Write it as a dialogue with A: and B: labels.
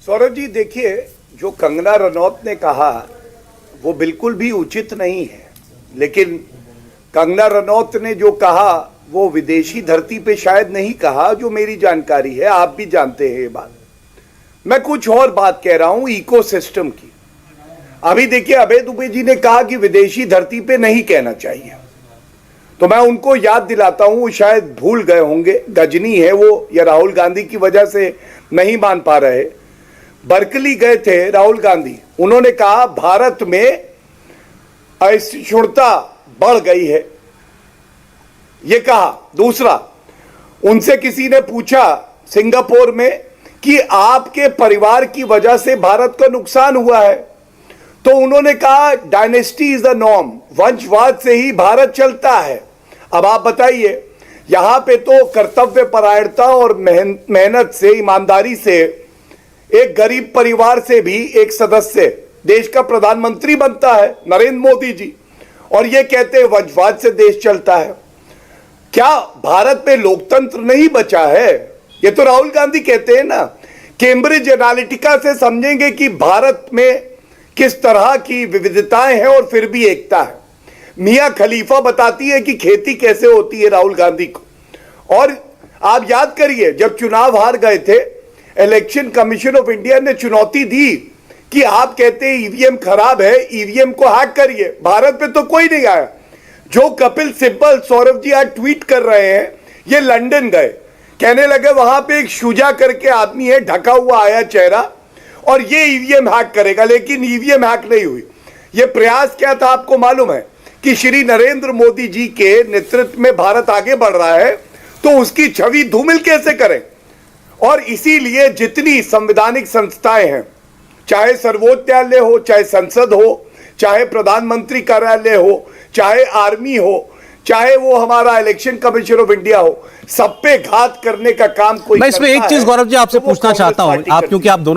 A: सौरभ जी देखिए, जो कंगना रनौत ने कहा वो बिल्कुल भी उचित नहीं है, लेकिन कंगना रनौत ने जो कहा वो विदेशी धरती पे शायद नहीं कहा, जो मेरी जानकारी है। आप भी जानते हैं ये बात। मैं कुछ और बात कह रहा हूं इकोसिस्टम की। अभी देखिए, अभय दुबे जी ने कहा कि विदेशी धरती पे नहीं कहना चाहिए, तो मैं उनको याद दिलाता हूं, शायद भूल गए होंगे, गजनी है वो या राहुल गांधी की वजह से नहीं मान पा रहे। बर्कली गए थे राहुल गांधी, उन्होंने कहा भारत में असहिष्णुता बढ़ गई है, ये कहा। दूसरा, उनसे किसी ने पूछा सिंगापुर में कि आपके परिवार की वजह से भारत को नुकसान हुआ है, तो उन्होंने कहा डायनेस्टी इज द नॉर्म, वंशवाद से ही भारत चलता है। अब आप बताइए, यहां पे तो कर्तव्य परायणता और मेहनत से, ईमानदारी से एक गरीब परिवार से भी एक सदस्य देश का प्रधानमंत्री बनता है, नरेंद्र मोदी जी, और ये कहते हैं वंशवाद से देश चलता है। क्या भारत में लोकतंत्र नहीं बचा है? ये तो राहुल गांधी कहते हैं ना। कैम्ब्रिज एनालिटिका से समझेंगे कि भारत में किस तरह की विविधताएं हैं और फिर भी एकता है। मियां खलीफा बताती है कि खेती कैसे होती है राहुल गांधी को। और आप याद करिए, जब चुनाव हार गए थे, इलेक्शन कमीशन ऑफ इंडिया ने चुनौती दी कि आप कहते हैं ईवीएम खराब है, ईवीएम को हैक करिए। भारत में तो कोई नहीं आया। जो कपिल सिब्बल, सौरभ जी आज ट्वीट कर रहे हैं, ये लंदन गए, कहने लगे वहां पे एक शुजा करके आदमी है, ढका हुआ आया चेहरा, और ये ईवीएम हैक करेगा, लेकिन ईवीएम हैक नहीं हुई। ये प्रयास क्या था आपको मालूम है कि श्री नरेंद्र मोदी जी के नेतृत्व में भारत आगे बढ़ रहा है, तो उसकी छवि धूमिल कैसे करें। और इसीलिए जितनी संवैधानिक संस्थाएं हैं, चाहे सर्वोच्च न्यायालय हो, चाहे संसद हो, चाहे प्रधानमंत्री कार्यालय हो, चाहे आर्मी हो, चाहे वो हमारा इलेक्शन कमीशन ऑफ इंडिया हो, सब पे घात करने का काम कोई
B: मैं इसमें एक चीज गौरव जी आपसे पूछना चाहता हूं, आप क्योंकि आप दोनों